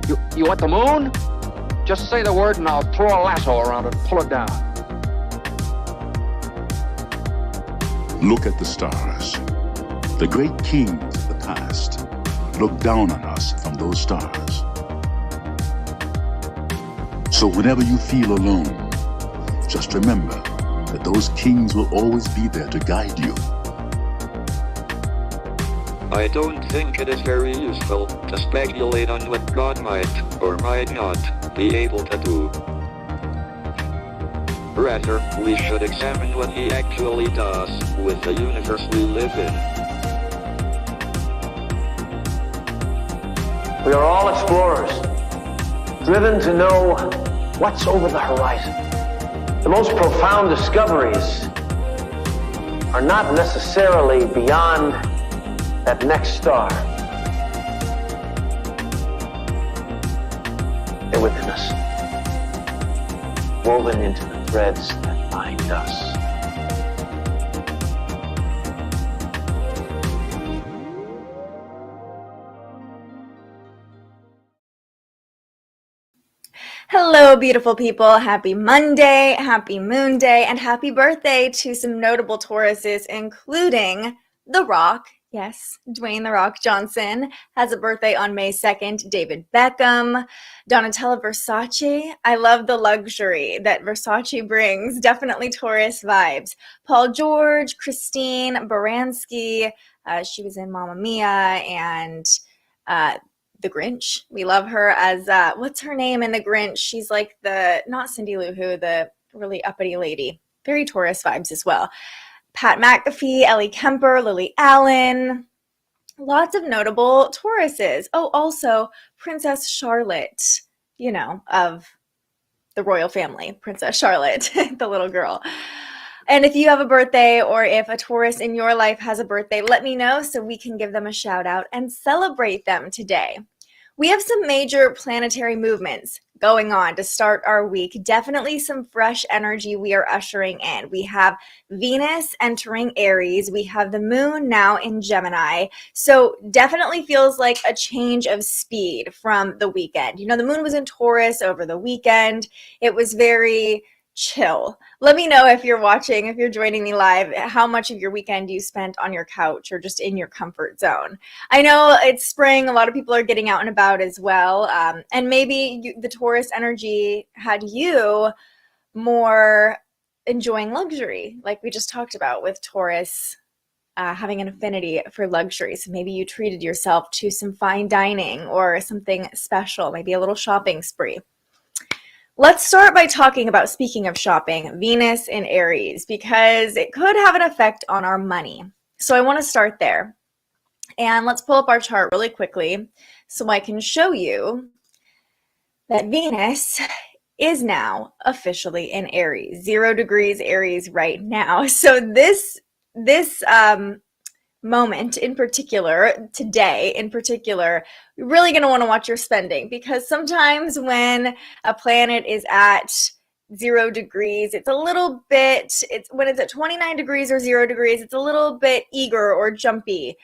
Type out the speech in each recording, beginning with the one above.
You want the moon? Just say the word and I'll throw a lasso around it and pull it down. Look at the stars. The great kings of the past look down on us from those stars. So whenever you feel alone, just remember that those kings will always be there to guide you. I don't think it is very useful to speculate on what God might or might not be able to do. Rather, we should examine what he actually does with the universe we live in. We are all explorers, driven to know what's over the horizon. The most profound discoveries are not necessarily beyond that next star. They're within us, woven into the threads that bind us. Hello, beautiful people. Happy Monday, happy Moon Day, and happy birthday to some notable Tauruses, including The Rock. Yes, Dwayne The Rock Johnson has a birthday on May 2nd. David Beckham, Donatella Versace. I love the luxury that Versace brings. Definitely Taurus vibes. Paul George, Christine Baranski. She was in Mamma Mia and The Grinch. We love her as, what's her name in The Grinch? She's like not Cindy Lou Who, the really uppity lady. Very Taurus vibes as well. Pat McAfee, Ellie Kemper, Lily Allen. Lots of notable Tauruses. Oh, also Princess Charlotte, of the royal family. Princess Charlotte, the little girl. And if you have a birthday or if a Taurus in your life has a birthday, let me know so we can give them a shout out and celebrate them today. We have some major planetary movements going on to start our week. Definitely some fresh energy we are ushering in. We have Venus entering Aries. We have the moon now in Gemini. So definitely feels like a change of speed from the weekend. The moon was in Taurus over the weekend. It was very chill. Let me know if you're watching, if you're joining me live, how much of your weekend you spent on your couch or just in your comfort zone. I know it's spring. A lot of people are getting out and about as well. And maybe the Taurus energy had you more enjoying luxury, like we just talked about with Taurus having an affinity for luxury. So maybe you treated yourself to some fine dining or something special, maybe a little shopping spree. Let's start by talking about, speaking of shopping, Venus in Aries, because it could have an effect on our money. So I want to start there. And let's pull up our chart really quickly so I can show you that Venus is now officially in Aries, 0 degrees Aries right now. So this moment in particular, today in particular, you're really going to want to watch your spending, because sometimes when a planet is at 0 degrees, it's a little bit, when it's at 29 degrees or 0 degrees, it's a little bit eager or jumpy.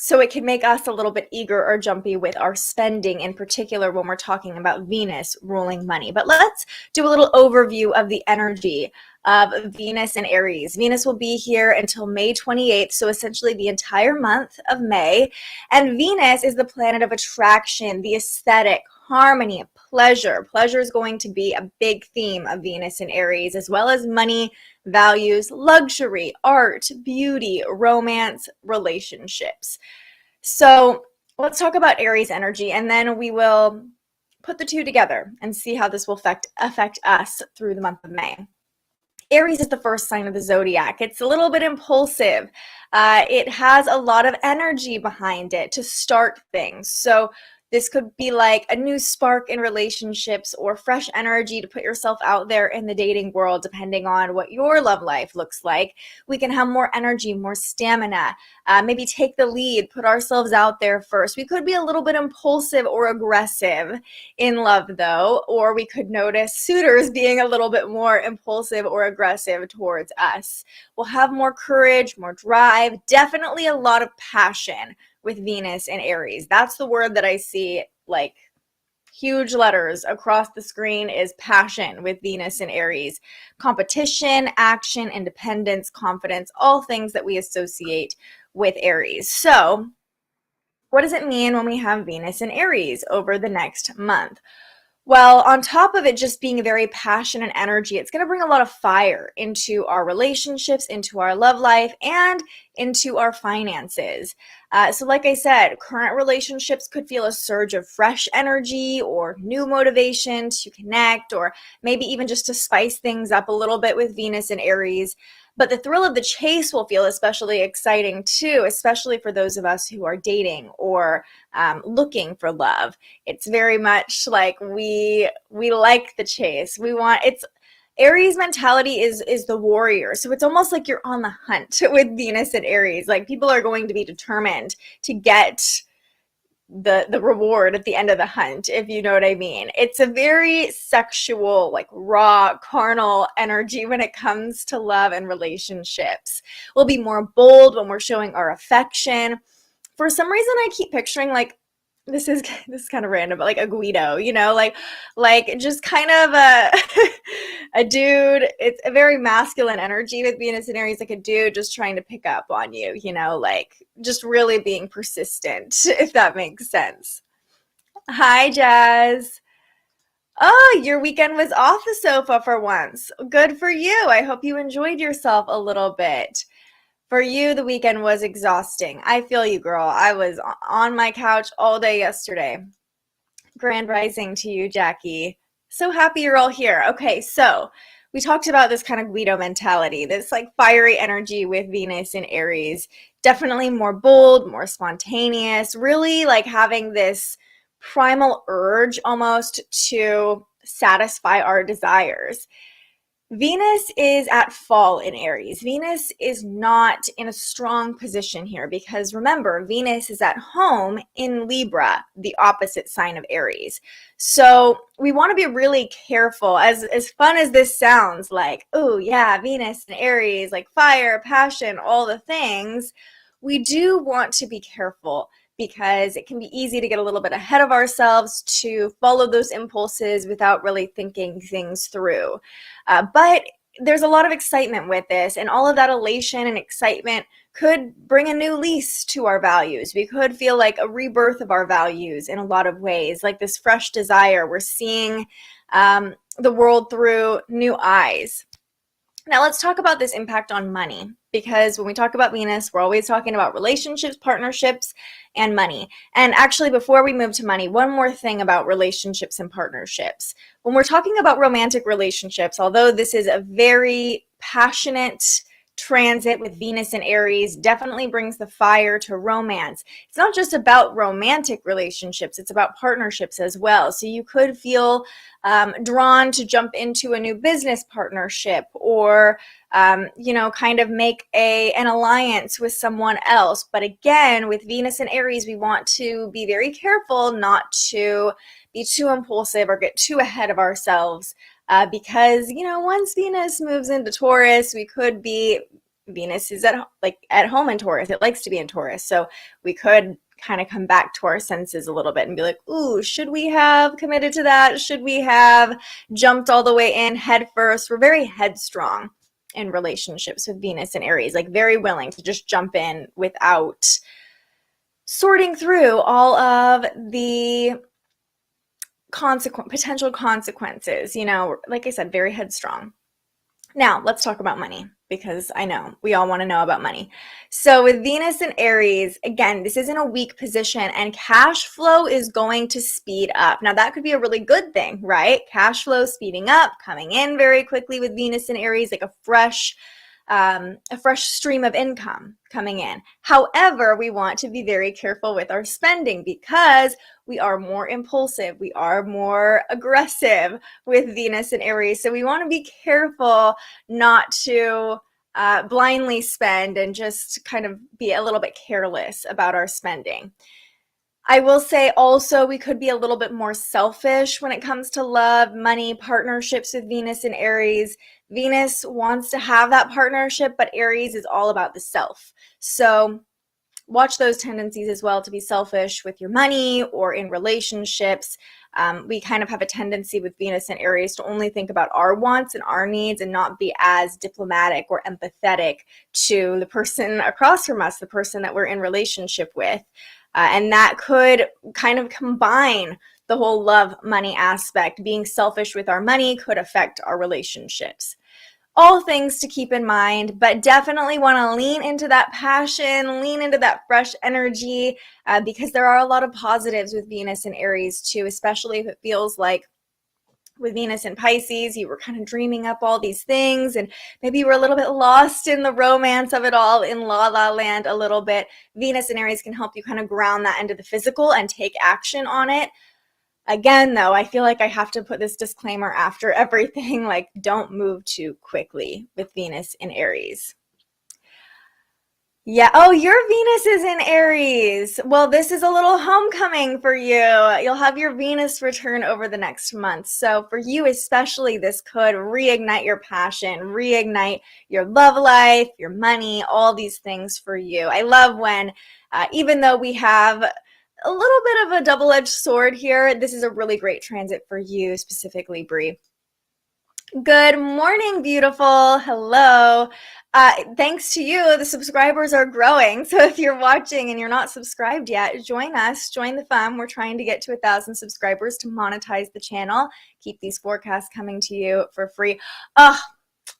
So it can make us a little bit eager or jumpy with our spending, in particular when we're talking about Venus ruling money. But let's do a little overview of the energy of Venus and Aries. Venus will be here until May 28th, so essentially the entire month of May. And Venus is the planet of attraction, the aesthetic, harmony, pleasure. Pleasure is going to be a big theme of Venus and Aries, as well as money, values, luxury, art, beauty, romance, relationships. So let's talk about Aries energy, and then we will put the two together and see how this will affect us through the month of May. Aries is the first sign of the zodiac. It's a little bit impulsive. It has a lot of energy behind it to start things. So this could be like a new spark in relationships or fresh energy to put yourself out there in the dating world, depending on what your love life looks like. We can have more energy, more stamina, maybe take the lead, put ourselves out there first. We could be a little bit impulsive or aggressive in love, though, or we could notice suitors being a little bit more impulsive or aggressive towards us. We'll have more courage, more drive, definitely a lot of passion with Venus and Aries. That's the word that I see like huge letters across the screen is passion with Venus in Aries. Competition, action, independence, confidence, all things that we associate with Aries. So what does it mean when we have Venus in Aries over the next month? Well, on top of it just being a very passionate energy, it's going to bring a lot of fire into our relationships, into our love life, and into our finances. So like I said, current relationships could feel a surge of fresh energy or new motivation to connect, or maybe even just to spice things up a little bit with Venus and Aries. But the thrill of the chase will feel especially exciting too, especially for those of us who are dating or looking for love. It's very much like we like the chase. We want it's Aries mentality is the warrior. So it's almost like you're on the hunt with Venus and Aries. Like people are going to be determined to get the reward at the end of the hunt, if you know what I mean. It's a very sexual, like raw, carnal energy when it comes to love and relationships. We'll be more bold when we're showing our affection. For some reason, I keep picturing like this is kind of random, but like a Guido, like just kind of a a dude. It's a very masculine energy with Venus and Aries, like a dude just trying to pick up on you, like just really being persistent, if that makes sense. Hi, Jazz. Oh, your weekend was off the sofa for once. Good for you. I hope you enjoyed yourself a little bit. For you, the weekend was exhausting. I feel you, girl. I was on my couch all day yesterday. Grand rising to you, Jackie. So happy you're all here. Okay, so we talked about this kind of Guido mentality, this like fiery energy with Venus in Aries. Definitely more bold, more spontaneous, really like having this primal urge almost to satisfy our desires. Venus is at fall in Aries. Venus is not in a strong position here because remember, Venus is at home in Libra, the opposite sign of Aries. So we want to be really careful. As fun as this sounds, like, oh yeah, Venus and Aries, like fire, passion, all the things, we do want to be careful because it can be easy to get a little bit ahead of ourselves, to follow those impulses without really thinking things through. But there's a lot of excitement with this, and all of that elation and excitement could bring a new lease to our values. We could feel like a rebirth of our values in a lot of ways, like this fresh desire. We're seeing the world through new eyes. Now let's talk about this impact on money, because when we talk about Venus, we're always talking about relationships, partnerships, and money. And actually, before we move to money, one more thing about relationships and partnerships. When we're talking about romantic relationships, although this is a very passionate transit with Venus and Aries, definitely brings the fire to romance. It's not just about romantic relationships, it's about partnerships as well. So you could feel drawn to jump into a new business partnership, or kind of make an alliance with someone else. But again, with Venus and Aries, we want to be very careful not to be too impulsive or get too ahead of ourselves. Because, once Venus moves into Taurus, Venus is at home in Taurus. It likes to be in Taurus. So we could kind of come back to our senses a little bit and be like, ooh, should we have committed to that? Should we have jumped all the way in head first? We're very headstrong in relationships with Venus and Aries, like very willing to just jump in without sorting through all of the potential consequences, like I said, very headstrong. Now let's talk about money, because I know we all want to know about money. So with Venus and Aries, again, this is in a weak position and cash flow is going to speed up. Now that could be a really good thing, right? Cash flow speeding up, coming in very quickly with Venus and Aries, like a fresh stream of income coming in. However, we want to be very careful with our spending because we are more impulsive. We are more aggressive with Venus and Aries. So we want to be careful not to blindly spend and just kind of be a little bit careless about our spending. I will say also we could be a little bit more selfish when it comes to love, money, partnerships with Venus and Aries. Venus wants to have that partnership, but Aries is all about the self. So watch those tendencies as well to be selfish with your money or in relationships. We kind of have a tendency with Venus and Aries to only think about our wants and our needs and not be as diplomatic or empathetic to the person across from us, the person that we're in relationship with. And that could kind of combine the whole love money aspect. Being selfish with our money could affect our relationships. All things to keep in mind, but definitely want to lean into that passion, lean into that fresh energy, because there are a lot of positives with Venus and Aries too, especially if it feels like with Venus and Pisces, you were kind of dreaming up all these things and maybe you were a little bit lost in the romance of it all, in La La Land a little bit. Venus and Aries can help you kind of ground that into the physical and take action on it. Again, though, I feel like I have to put this disclaimer after everything, like don't move too quickly with Venus in Aries. Yeah, oh, your Venus is in Aries. Well, this is a little homecoming for you. You'll have your Venus return over the next month. So for you especially, this could reignite your passion, reignite your love life, your money, all these things for you. I love when, even though we have a little bit of a double-edged sword here, this is a really great transit for you specifically, Bree. Good morning, beautiful. Hello. Thanks to you, the subscribers are growing. So if you're watching and you're not subscribed yet, join us, join the fun. We're trying to get to 1,000 subscribers to monetize the channel. Keep these forecasts coming to you for free. Oh,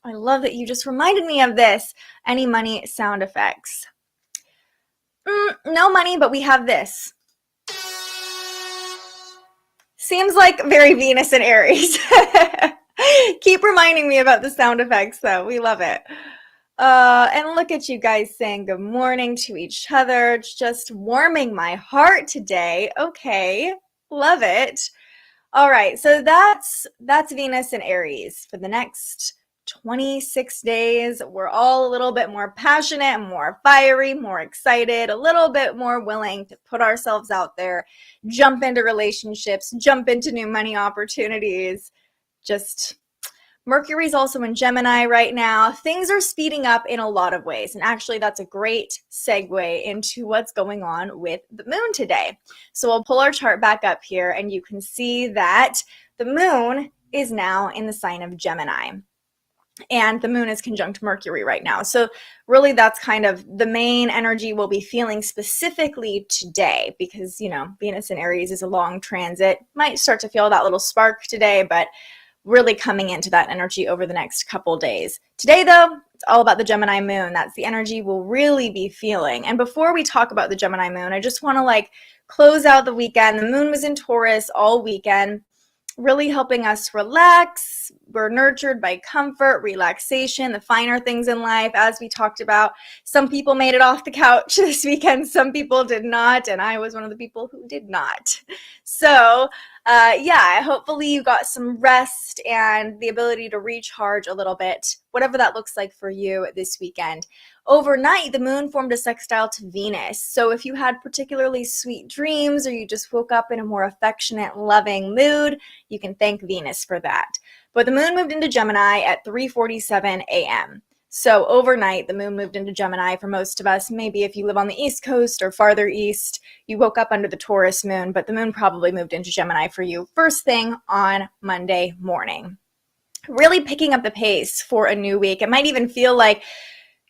I love that you just reminded me of this. Any money sound effects? No money, but we have this. Seems like very Venus and Aries. Keep reminding me about the sound effects, though. We love it. And look at you guys saying good morning to each other. It's just warming my heart today. Okay, love it. All right, so that's Venus and Aries for the next 26 days. We're all a little bit more passionate, more fiery, more excited, a little bit more willing to put ourselves out there, jump into relationships, jump into new money opportunities. Just Mercury's also in Gemini right now. Things are speeding up in a lot of ways. And actually, that's a great segue into what's going on with the moon today. So we'll pull our chart back up here and you can see that the moon is now in the sign of Gemini. And the moon is conjunct Mercury right now. So really that's kind of the main energy we'll be feeling specifically today because, you know, Venus and Aries is a long transit. Might start to feel that little spark today, but really coming into that energy over the next couple days. Today, though, it's all about the Gemini moon. That's the energy we'll really be feeling. And before we talk about the Gemini moon, I just want to close out the weekend. The moon was in Taurus all weekend, really helping us relax. We're nurtured by comfort, relaxation, the finer things in life, as we talked about. Some people made it off the couch this weekend. Some people did not, and I was one of the people who did not. So, yeah, hopefully you got some rest and the ability to recharge a little bit, whatever that looks like for you this weekend. Overnight, the moon formed a sextile to Venus. So if you had particularly sweet dreams or you just woke up in a more affectionate, loving mood, you can thank Venus for that. But the moon moved into Gemini at 3:47 a.m. So overnight, the moon moved into Gemini for most of us. Maybe if you live on the East Coast or farther east, you woke up under the Taurus moon, but the moon probably moved into Gemini for you first thing on Monday morning. Really picking up the pace for a new week. It might even feel like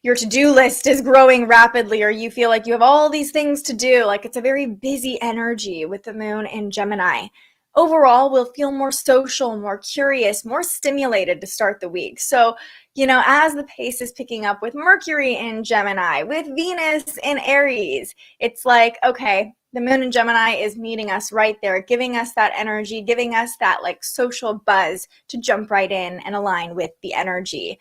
your to-do list is growing rapidly, or you feel like you have all these things to do. Like it's a very busy energy with the moon in Gemini. Overall, we'll feel more social, more curious, more stimulated to start the week. So, you know, as the pace is picking up with Mercury in Gemini, with Venus in Aries, it's like, okay, the moon in Gemini is meeting us right there, giving us that energy, giving us that social buzz to jump right in and align with the energy.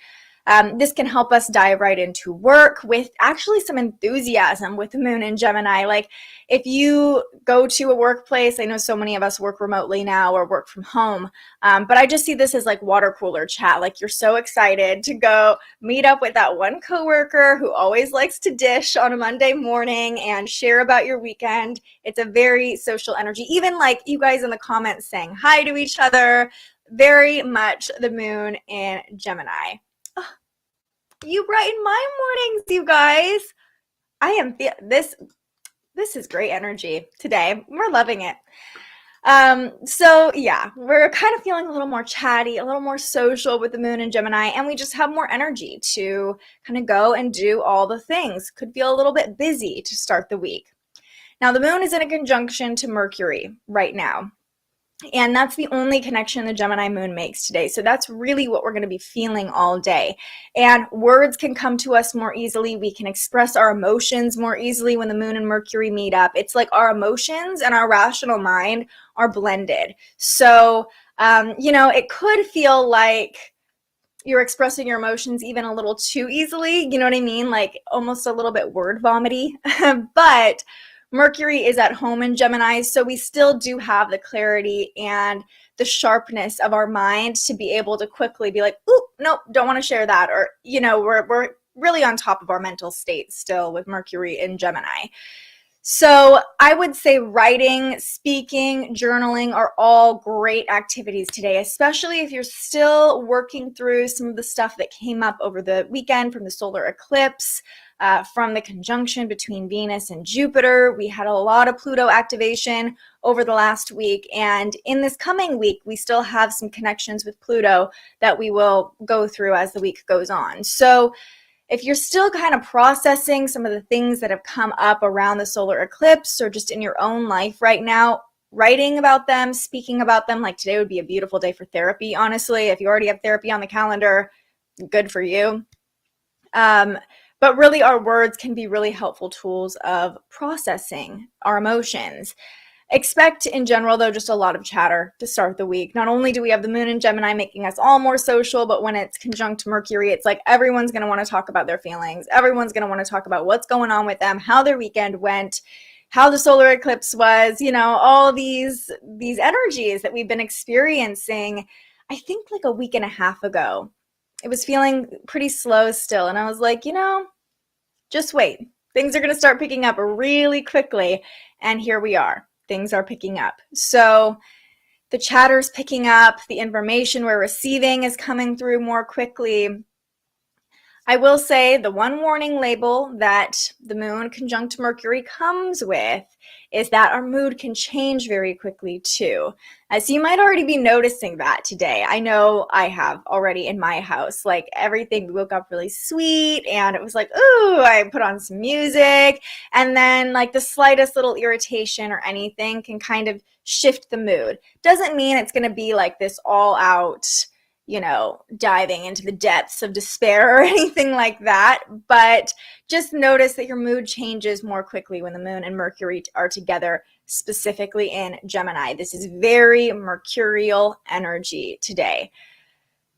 This can help us dive right into work with actually some enthusiasm with the moon in Gemini. Like if you go to a workplace, I know so many of us work remotely now or work from home, but I just see this as like water cooler chat. Like you're so excited to go meet up with that one coworker who always likes to dish on a Monday morning and share about your weekend. It's a very social energy. Even like you guys in the comments saying hi to each other, very much the moon in Gemini. You brighten my mornings, you guys. I am this is great energy today. We're loving it. So yeah, we're kind of feeling a little more chatty, a little more social with the moon in Gemini, and we just have more energy to kind of go and do all the things. Could feel a little bit busy to start the week. Now, the moon is in a conjunction to Mercury right now, and that's the only connection the Gemini moon makes today. So that's really what we're going to be feeling all day. And words can come to us more easily. We can express our emotions more easily when the moon and Mercury meet up. It's like our emotions and our rational mind are blended. So, it could feel like you're expressing your emotions even a little too easily. You know what I mean? Like almost a little bit word vomity. But Mercury is at home in Gemini, so we still do have the clarity and the sharpness of our mind to be able to quickly be like, ooh, nope, don't want to share that. Or, we're really on top of our mental state still with Mercury in Gemini. So I would say writing, speaking, journaling are all great activities today, especially if you're still working through some of the stuff that came up over the weekend from the solar eclipse, from the conjunction between Venus and Jupiter. We had a lot of Pluto activation over the last week, and in this coming week, we still have some connections with Pluto that we will go through as the week goes on. So if you're still kind of processing some of the things that have come up around the solar eclipse or just in your own life right now, writing about them, speaking about them, like today would be a beautiful day for therapy, honestly. If you already have therapy on the calendar, good for you. But really, our words can be really helpful tools of processing our emotions. Expect in general, though, just a lot of chatter to start the week. Not only do we have the moon in Gemini making us all more social, but when it's conjunct Mercury, it's like everyone's going to want to talk about their feelings. Everyone's going to want to talk about what's going on with them, how their weekend went, how the solar eclipse was, all these energies that we've been experiencing, I think like a week and a half ago. It was feeling pretty slow still. And I was like, just wait. Things are going to start picking up really quickly. And here we are. Things are picking up. So the chatter's picking up, the information we're receiving is coming through more quickly. I will say the one warning label that the moon conjunct Mercury comes with is that our mood can change very quickly too. So you might already be noticing that today. I know I have already in my house. Like everything woke up really sweet and it was like, ooh, I put on some music. And then like the slightest little irritation or anything can kind of shift the mood. Doesn't mean it's going to be like this all out, diving into the depths of despair or anything like that. But just notice that your mood changes more quickly when the moon and Mercury are together, specifically in Gemini. This is very mercurial energy today.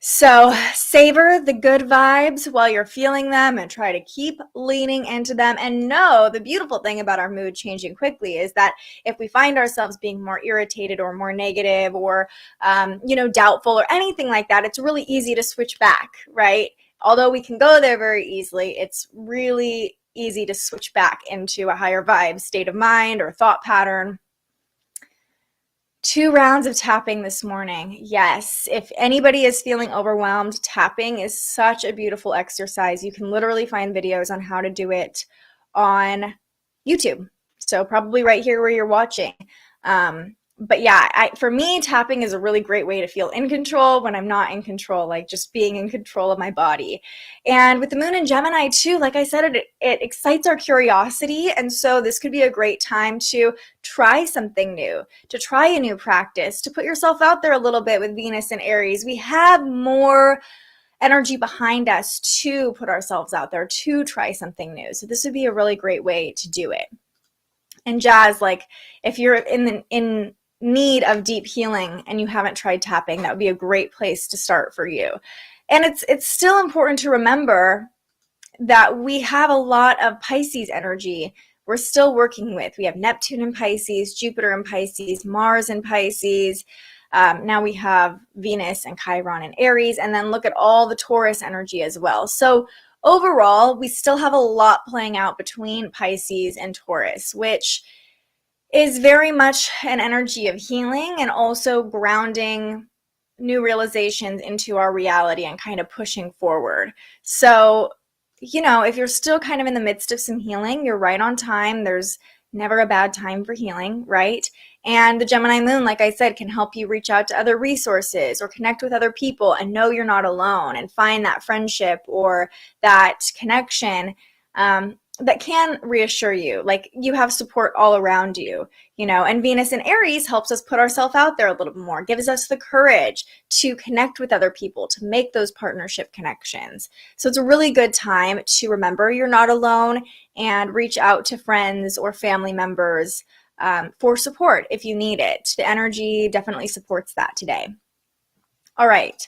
So savor the good vibes while you're feeling them and try to keep leaning into them. And know the beautiful thing about our mood changing quickly is that if we find ourselves being more irritated or more negative or, doubtful or anything like that, it's really easy to switch back, right? Although we can go there very easily, it's really easy to switch back into a higher vibe state of mind or thought pattern. 2 rounds of tapping this morning. Yes, if anybody is feeling overwhelmed, tapping is such a beautiful exercise. You can literally find videos on how to do it on YouTube. So probably right here where you're watching. But yeah, for me, tapping is a really great way to feel in control when I'm not in control, like just being in control of my body. And with the moon in Gemini too, like I said, it excites our curiosity. And so this could be a great time to try something new, to try a new practice, to put yourself out there a little bit with Venus and Aries. We have more energy behind us to put ourselves out there, to try something new. So this would be a really great way to do it. And Jazz, like if you're in need of deep healing and you haven't tried tapping, that would be a great place to start for you. And it's still important to remember that we have a lot of Pisces energy we're still working with. We have Neptune in Pisces, Jupiter in Pisces, Mars in Pisces. Now we have Venus and Chiron in Aries, and then look at all the Taurus energy as well. So overall, we still have a lot playing out between Pisces and Taurus, which is very much an energy of healing and also grounding new realizations into our reality and kind of pushing forward. So if you're still kind of in the midst of some healing, you're right on time. There's never a bad time for healing, right? And the Gemini moon, like I said, can help you reach out to other resources or connect with other people and know you're not alone and find that friendship or that connection that can reassure you, like you have support all around you, and Venus in Aries helps us put ourselves out there a little bit more, gives us the courage to connect with other people, to make those partnership connections. So it's a really good time to remember you're not alone and reach out to friends or family members for support if you need it. The energy definitely supports that today. All right,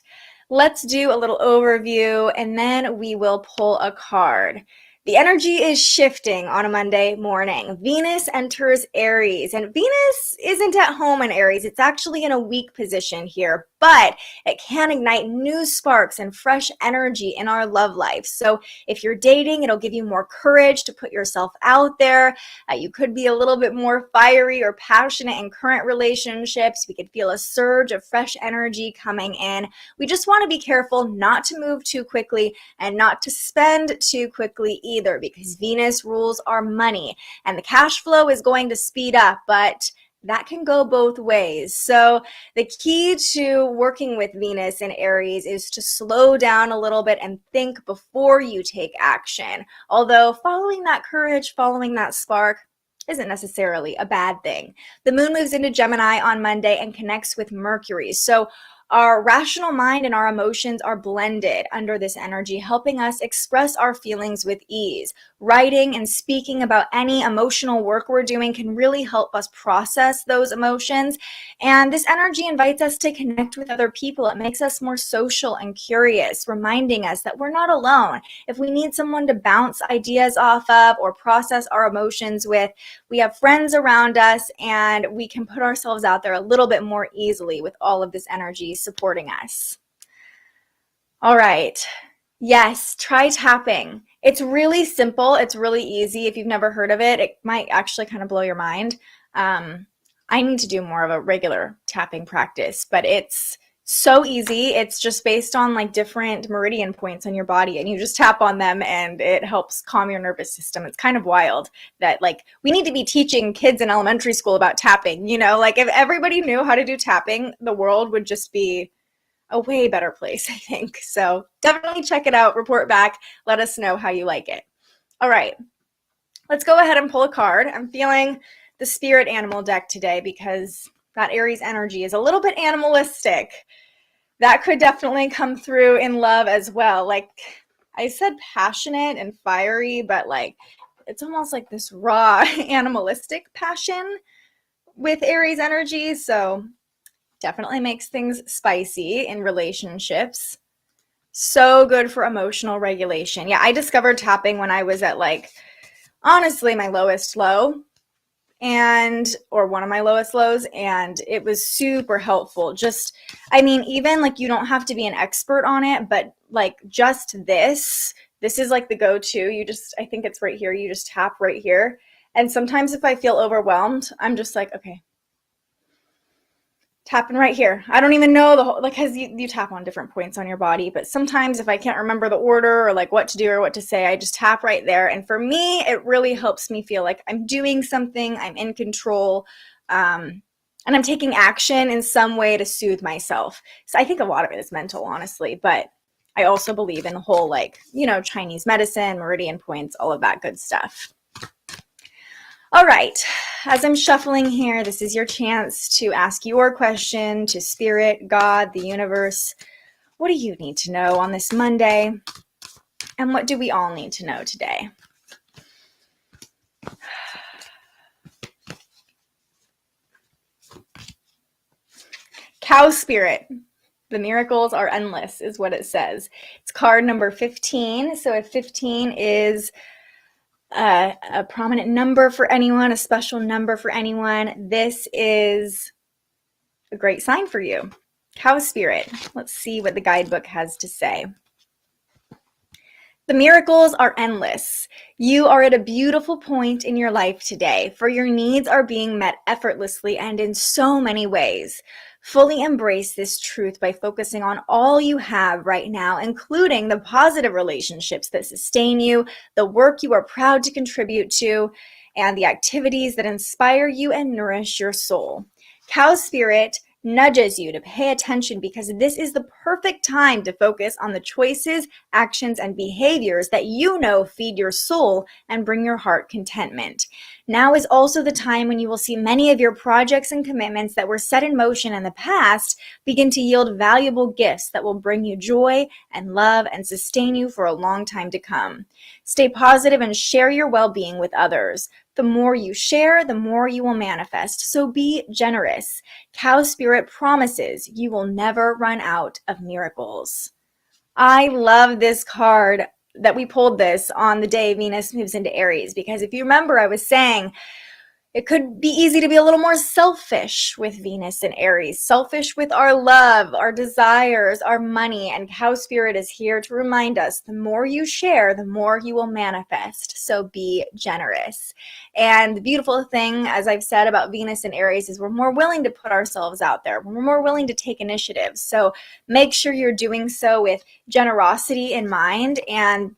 let's do a little overview and then we will pull a card. The energy is shifting on a Monday morning. Venus enters Aries, and Venus isn't at home in Aries. It's actually in a weak position here, but it can ignite new sparks and fresh energy in our love life. So if you're dating, it'll give you more courage to put yourself out there. You could be a little bit more fiery or passionate in current relationships. We could feel a surge of fresh energy coming in. We just want to be careful not to move too quickly and not to spend too quickly either, because Venus rules our money and the cash flow is going to speed up, but that can go both ways. So the key to working with Venus in Aries is to slow down a little bit and think before you take action. Although following that courage, following that spark isn't necessarily a bad thing. The moon moves into Gemini on Monday and connects with Mercury. So our rational mind and our emotions are blended under this energy, helping us express our feelings with ease. Writing and speaking about any emotional work we're doing can really help us process those emotions. And this energy invites us to connect with other people. It makes us more social and curious, reminding us that we're not alone. If we need someone to bounce ideas off of or process our emotions with, we have friends around us and we can put ourselves out there a little bit more easily with all of this energy supporting us. All right. Yes, try tapping. It's really simple. It's really easy. If you've never heard of it, it might actually kind of blow your mind. I need to do more of a regular tapping practice, but it's so easy. It's just based on like different meridian points on your body, and you just tap on them and it helps calm your nervous system. It's kind of wild that like we need to be teaching kids in elementary school about tapping, like if everybody knew how to do tapping, the world would just be a way better place, I think. So definitely check it out, report back, let us know how you like it. All right, let's go ahead and pull a card. I'm feeling the spirit animal deck today because that Aries energy is a little bit animalistic. That could definitely come through in love as well. Like I said, passionate and fiery, but like it's almost like this raw animalistic passion with Aries energy. So definitely makes things spicy in relationships. So good for emotional regulation. Yeah, I discovered tapping when I was at honestly my lowest low, or one of my lowest lows, and it was super helpful. Even you don't have to be an expert on it, but just this is the go-to. I think it's right here. You just tap right here. And sometimes if I feel overwhelmed, I'm just okay, tapping right here. I don't even know the whole, because you tap on different points on your body, but sometimes if I can't remember the order or what to do or what to say, I just tap right there. And for me, it really helps me feel like I'm doing something, I'm in control, and I'm taking action in some way to soothe myself. So I think a lot of it is mental, honestly, but I also believe in the whole Chinese medicine, meridian points, all of that good stuff. All right, as I'm shuffling here, this is your chance to ask your question to Spirit, God, the universe. What do you need to know on this Monday? And what do we all need to know today? Cow Spirit. The miracles are endless is what it says. It's card number 15. So if 15 is a prominent number for anyone, a special number for anyone, this is a great sign for you. Cow Spirit. Let's see what the guidebook has to say. The miracles are endless. You are at a beautiful point in your life today, for your needs are being met effortlessly and in so many ways. Fully embrace this truth by focusing on all you have right now, including the positive relationships that sustain you, the work you are proud to contribute to, and the activities that inspire you and nourish your soul. Cow Spirit nudges you to pay attention because this is the perfect time to focus on the choices, actions, and behaviors that you know feed your soul and bring your heart contentment. Now is also the time when you will see many of your projects and commitments that were set in motion in the past begin to yield valuable gifts that will bring you joy and love and sustain you for a long time to come. Stay positive and share your well-being with others. The more you share, the more you will manifest. So be generous. Cow Spirit promises you will never run out of miracles. I love this card that we pulled this on the day Venus moves into Aries, because if you remember, I was saying it could be easy to be a little more selfish with Venus and Aries, selfish with our love, our desires, our money, and Cow Spirit is here to remind us the more you share, the more you will manifest. So be generous. And the beautiful thing, as I've said about Venus and Aries, is we're more willing to put ourselves out there. We're more willing to take initiative. So make sure you're doing so with generosity in mind, and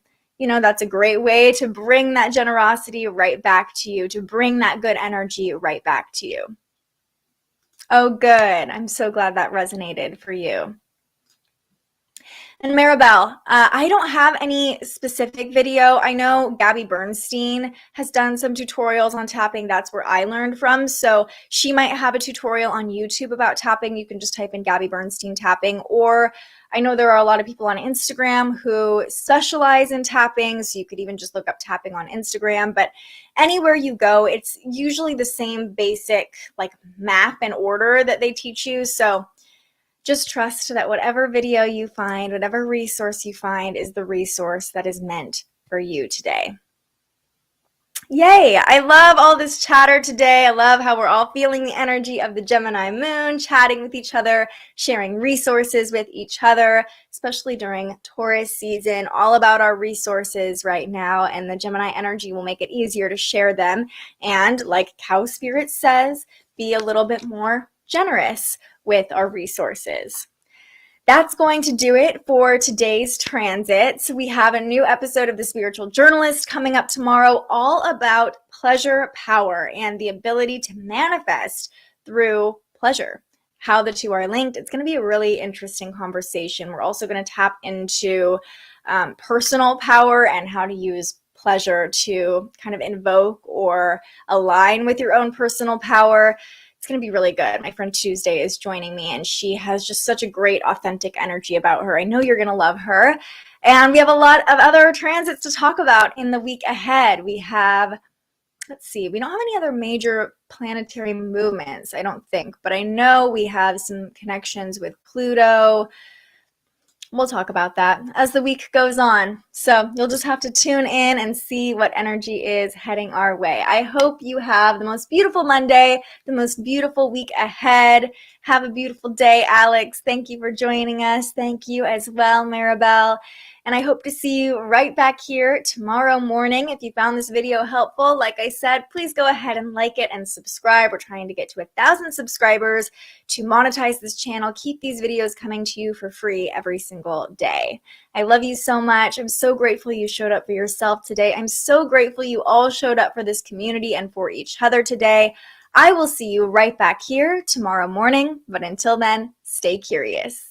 that's a great way to bring that generosity right back to you, to bring that good energy right back to you. Oh, good. I'm so glad that resonated for you. And Maribel, I don't have any specific video. I know Gabby Bernstein has done some tutorials on tapping. That's where I learned from. So she might have a tutorial on YouTube about tapping. You can just type in Gabby Bernstein tapping, or I know there are a lot of people on Instagram who specialize in tapping, so you could even just look up tapping on Instagram. But anywhere you go, it's usually the same basic map and order that they teach you. So just trust that whatever video you find, whatever resource you find, is the resource that is meant for you today. Yay! I love all this chatter today. I love how we're all feeling the energy of the Gemini moon, chatting with each other, sharing resources with each other, especially during Taurus season, all about our resources right now, and the Gemini energy will make it easier to share them. And like Cow Spirit says, be a little bit more generous with our resources. That's going to do it for today's transits. We have a new episode of The Spiritual Journalist coming up tomorrow, all about pleasure power and the ability to manifest through pleasure, how the two are linked. It's going to be a really interesting conversation. We're also going to tap into personal power and how to use pleasure to kind of invoke or align with your own personal power. It's going to be really good. My friend Tuesday is joining me, and she has just such a great, authentic energy about her. I know you're going to love her. And we have a lot of other transits to talk about in the week ahead. We have, we don't have any other major planetary movements, I don't think, but I know we have some connections with Pluto. We'll talk about that as the week goes on. So you'll just have to tune in and see what energy is heading our way. I hope you have the most beautiful Monday, the most beautiful week ahead. Have a beautiful day, Alex. Thank you for joining us. Thank you as well, Maribel. And I hope to see you right back here tomorrow morning. If you found this video helpful, like I said, please go ahead and like it and subscribe. We're trying to get to 1,000 subscribers to monetize this channel. Keep these videos coming to you for free every single day. I love you so much. I'm so grateful you showed up for yourself today. I'm so grateful you all showed up for this community and for each other today. I will see you right back here tomorrow morning. But until then, stay curious.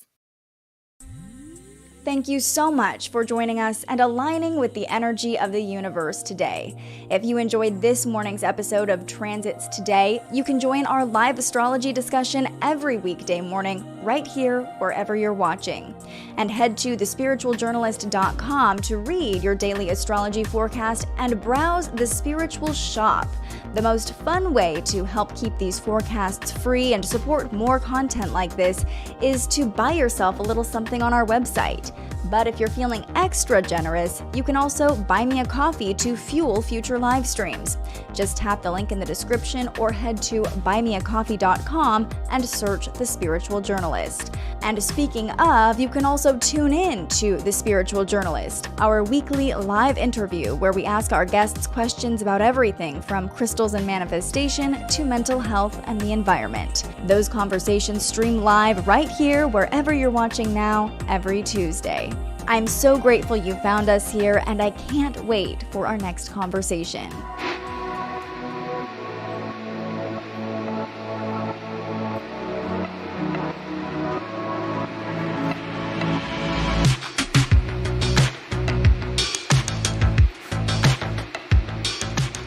Thank you so much for joining us and aligning with the energy of the universe today. If you enjoyed this morning's episode of Transits Today, you can join our live astrology discussion every weekday morning right here wherever you're watching. And head to thespiritualjournalist.com to read your daily astrology forecast and browse the Spiritual Shop. The most fun way to help keep these forecasts free and support more content like this is to buy yourself a little something on our website. But if you're feeling extra generous, you can also buy me a coffee to fuel future live streams. Just tap the link in the description or head to buymeacoffee.com and search The Spiritual Journalist. And speaking of, you can also tune in to The Spiritual Journalist, our weekly live interview where we ask our guests questions about everything from crystals and manifestation to mental health and the environment. Those conversations stream live right here wherever you're watching now every Tuesday. I'm so grateful you found us here, and I can't wait for our next conversation.